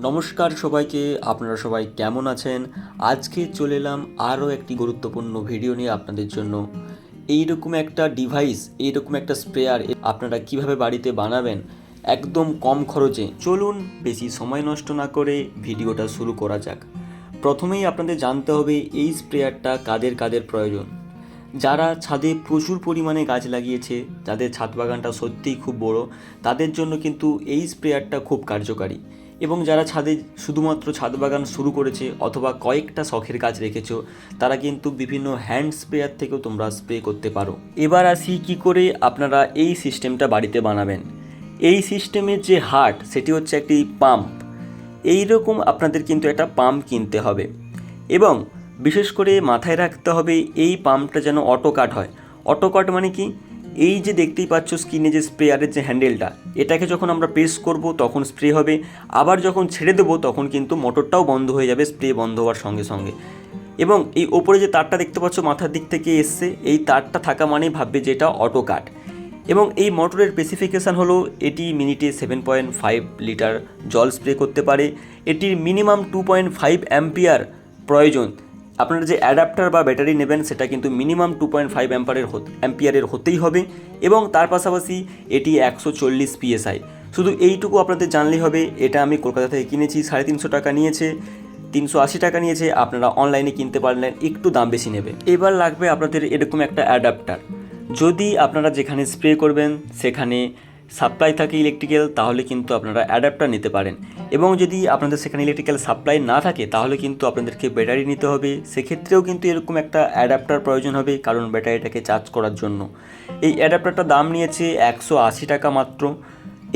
নমস্কার সবাইকে, আপনারা সবাই কেমন আছেন? আজকে চলে এলাম আরও একটি গুরুত্বপূর্ণ ভিডিও নিয়ে আপনাদের জন্য। এইরকম একটা ডিভাইস, এইরকম একটা স্প্রেয়ার আপনারা কিভাবে বাড়িতে বানাবেন একদম কম খরচে। চলুন বেশি সময় নষ্ট না করে ভিডিওটা শুরু করা যাক। প্রথমেই আপনাদের জানতে হবে এই স্প্রেয়ারটা কাদের কাদের প্রয়োজন। যারা ছাদে প্রচুর পরিমাণে গাছ লাগিয়েছে, যাদের ছাদ বাগানটা সত্যিই খুব বড়, তাদের জন্য কিন্তু এই স্প্রেয়ারটা খুব কার্যকারী। এবং যারা ছাদে শুধুমাত্র ছাদ বাগান শুরু করেছে অথবা কয়েকটা শখের গাছ রেখেছো, তারা কিন্তু বিভিন্ন হ্যান্ড স্প্রেয়ার থেকেও তোমরা স্প্রে করতে পারো। এবার আসি কী করে আপনারা এই সিস্টেমটা বাড়িতে বানাবেন। এই সিস্টেমের যে হার্ট, সেটি হচ্ছে একটি পাম্প। এইরকম আপনাদের কিন্তু একটা পাম্প কিনতে হবে এবং বিশেষ করে মাথায় রাখতে হবে এই পাম্পটা যেন অটো কাট হয়। অটো কাট মানে কি? এই যে দেখতেই পাচ্ছ স্ক্রিনে যে স্প্রেয়ারের যে হ্যান্ডেলটা, এটাকে যখন আমরা প্রেস করব তখন স্প্রে হবে, আবার যখন ছেড়ে দেবো তখন কিন্তু মোটরটাও বন্ধ হয়ে যাবে স্প্রে বন্ধ হওয়ার সঙ্গে সঙ্গে। এবং এই ওপরে যে তারটা দেখতে পাচ্ছ মাথার দিক থেকে এসছে, এই তারটা থাকা মানেই ভাববে যে এটা অটো কাট। এবং এই মোটরের স্পেসিফিকেশান হলো এটি মিনিটে 7.5 লিটার জল স্প্রে করতে পারে। এটির মিনিমাম 2.5 অ্যাম্পিয়ার প্রয়োজন। আপনারা যে অ্যাডাপ্টার বা ব্যাটারি নেবেন সেটা কিন্তু মিনিমাম 2.5 অ্যাম্পিয়ারের হতেই হবে। এবং তার পাশাপাশি এটি 140 PSI। শুধু এইটুকু আপনাদের জানলেই হবে। এটা আমি কলকাতা থেকে কিনেছি, 350 টাকা নিয়েছে, 380 টাকা নিয়েছে। আপনারা অনলাইনে কিনতে পারলেন, একটু দাম বেশি নেবে। এবার লাগবে আপনাদের এরকম একটা অ্যাডাপ্টার। যদি আপনারা যেখানে স্প্রে করবেন সেখানে সাপ্লাই থাকে ইলেকট্রিক্যাল, তাহলে কিন্তু আপনারা অ্যাডাপ্টার নিতে পারেন। এবং যদি আপনাদের সেখানে ইলেকট্রিক্যাল সাপ্লাই না থাকে তাহলে কিন্তু আপনাদেরকে ব্যাটারি নিতে হবে। সেক্ষেত্রেও কিন্তু এরকম একটা অ্যাডাপ্টার প্রয়োজন হবে, কারণ ব্যাটারিটাকে চার্জ করার জন্য। এই অ্যাডাপ্টারটা দাম নিয়েছে 180 টাকা মাত্র।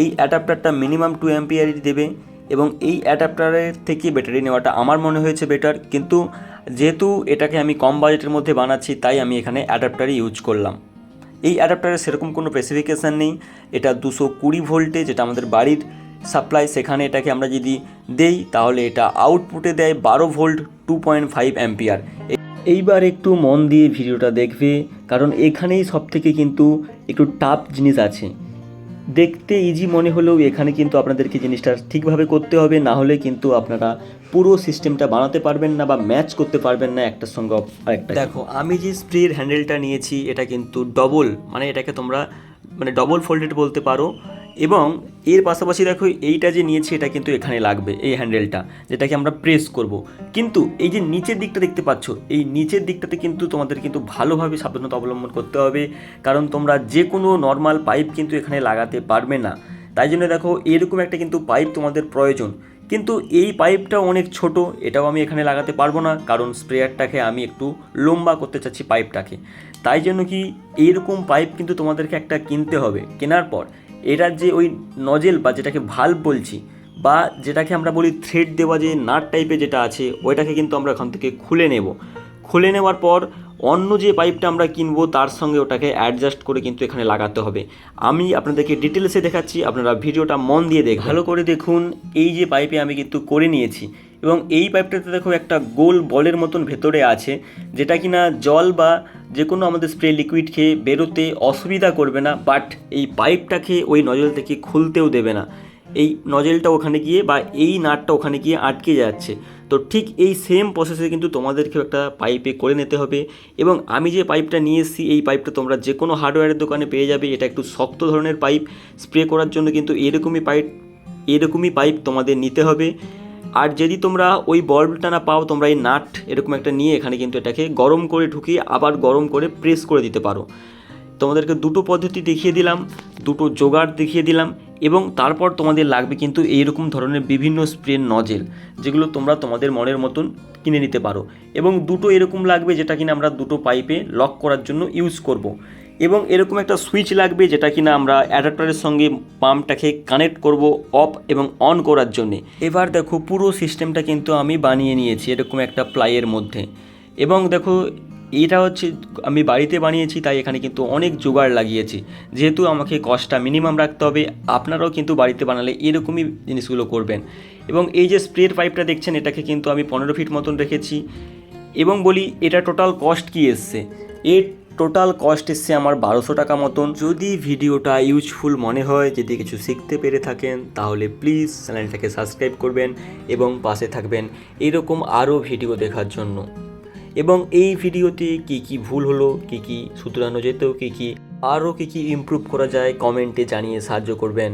এই অ্যাডাপ্টারটা মিনিমাম 2 অ্যাম্পিয়ারই দেবে এবং এই অ্যাডাপ্টারের থেকে ব্যাটারি নেওয়াটা আমার মনে হয়েছে বেটার। কিন্তু যেহেতু এটাকে আমি কম বাজেটের মধ্যে বানাচ্ছি, তাই আমি এখানে অ্যাডাপ্টারই ইউজ করলাম। এই অ্যাডাপ্টারের সেরকম কোনো স্পেসিফিকেশান নেই। এটা 220 ভোল্টে, যেটা আমাদের বাড়ির সাপ্লাই, সেখানে এটাকে আমরা যদি দেই তাহলে এটা আউটপুটে দেয় 12 ভোল্ট 2.5 অ্যাম্পিয়ার। এইবার একটু মন দিয়ে ভিডিওটা দেখবে, কারণ এখানেই সবথেকে কিন্তু একটু টাফ জিনিস আছে। দেখতে ইজি মনে হলেও এখানে কিন্তু আপনাদেরকে জিনিসটা ঠিকভাবে করতে হবে, না হলে কিন্তু আপনারা পুরো সিস্টেমটা বানাতে পারবেন না বা ম্যাচ করতে পারবেন না একটার সঙ্গে আরেকটা। দেখো, আমি যে স্প্রের হ্যান্ডেলটা নিয়েছি এটা কিন্তু ডবল, মানে এটাকে তোমরা ডবল ফোল্ডেড বলতে পারো। এবং এর পাশাপাশি দেখো এইটা যে নিয়েছি এটা কিন্তু এখানে লাগবে, এই হ্যান্ডেলটা যেটাকে আমরা প্রেস করব। কিন্তু এই যে নিচের দিকটা দেখতে পাচ্ছ, এই নিচের দিকটাতে কিন্তু তোমাদের কিন্তু ভালোভাবে সাবধানতা অবলম্বন করতে হবে, কারণ তোমরা যে কোনো নর্মাল পাইপ কিন্তু এখানে লাগাতে পারবে না। তাই জন্য দেখো এরকম একটা কিন্তু পাইপ তোমাদের প্রয়োজন। কিন্তু এই পাইপটা অনেক ছোট, এটাও আমি এখানে লাগাতে পারবো না, কারণ স্প্রেয়ারটাকে আমি একটু লম্বা করতে চাচ্ছি পাইপটাকে। তাই জন্য কি এইরকম পাইপ কিন্তু তোমাদেরকে একটা কিনতে হবে। কেনার পর এটার যে ওই নজেল বা যেটাকে ভাল্ব বলছি, বা যেটাকে আমরা বলি থ্রেড দেওয়া যে নাট টাইপের যেটা আছে, ওইটাকে কিন্তু আমরা ওখান থেকে খুলে নেব। খুলে নেওয়ার পর অন্য যে পাইপটা আমরা কিনবো তার সঙ্গে ওটাকে অ্যাডজাস্ট করে কিন্তু এখানে লাগাতে হবে। আমি আপনাদেরকে ডিটেলসে দেখাচ্ছি, আপনারা ভিডিওটা মন দিয়ে দেখুন, ভালো করে দেখুন। এই যে পাইপে আমি কিন্তু করে নিয়েছি এবং এই পাইপটাতে দেখো একটা গোল বলের মতন ভেতরে আছে, যেটা কিনা জল বা যে কোনো আমাদের স্প্রে লিকুইড খেয়ে বেরোতে অসুবিধা করবে না, বাট এই পাইপটাকে ওই নজল থেকে খুলতেও দেবে না। এই নজেলটা ওখানে গিয়ে বা এই নাটটা ওখানে গিয়ে আটকে যাচ্ছে। তো ঠিক এই সেম প্রসেসে কিন্তু তোমাদেরকেও একটা পাইপে করে নিতে হবে। এবং আমি যে পাইপটা নিয়ে এসেছি এই পাইপটা তোমরা যে কোনো হার্ডওয়্যারের দোকানে পেয়ে যাবে। এটা একটু শক্ত ধরনের পাইপ, স্প্রে করার জন্য কিন্তু এরকমই পাইপ তোমাদের নিতে হবে। আর যদি তোমরা ওই বলটা না পাও, তোমরা এই নাট এরকম একটা নিয়ে এখানে কিন্তু এটাকে গরম করে ঢুকিয়ে আবার গরম করে প্রেস করে দিতে পারো। তোমাদেরকে দুটো পদ্ধতি দেখিয়ে দিলাম, দুটো জোগাড় দেখিয়ে দিলাম। এবং তারপর তোমাদের লাগবে কিন্তু এইরকম ধরনের বিভিন্ন স্প্রে নজেল, যেগুলো তোমরা তোমাদের মনের মতন কিনে নিতে পারো। এবং দুটো এরকম লাগবে যেটা কিনা আমরা দুটো পাইপে লক করার জন্য ইউজ করব। এবং এরকম একটা সুইচ লাগবে যেটা কিনা আমরা অ্যাডাপ্টারের সঙ্গে পাম্পটাকে কানেক্ট করব অফ এবং অন করার জন্যে। এবার দেখো পুরো সিস্টেমটা কিন্তু আমি বানিয়ে নিয়েছি এরকম একটা প্লাইয়ের মধ্যে। এবং দেখো এটা হচ্ছে আমি বাড়িতে বানিয়েছি, তাই এখানে কিন্তু অনেক জোগাড় লাগিয়েছি। যেহেতু আমাকে কস্টটা মিনিমাম রাখতে হবে, আপনারাও কিন্তু বাড়িতে বানালে এরকমই জিনিসগুলো করবেন। এবং এই যে স্প্রের পাইপটা দেখছেন, এটাকে কিন্তু আমি 15 ফিট মতন রেখেছি। এবং বলি এটা টোটাল কস্ট কী এসছে, এর টোটাল কস্ট এসছে আমার 1200 টাকা মতন। যদি ভিডিওটা ইউজফুল মনে হয়, যদি কিছু শিখতে পেরে থাকেন, তাহলে প্লিজ চ্যানেলটাকে সাবস্ক্রাইব করবেন এবং পাশে থাকবেন এরকম আরও ভিডিও দেখার জন্য। এবং এই ভিডিওতে কি কি ভুল হলো, কি কি শুধরানো যেত, কি কি আরও কি কি ইমপ্রুভ করা যায়, কমেন্টে জানিয়ে সাহায্য করবেন।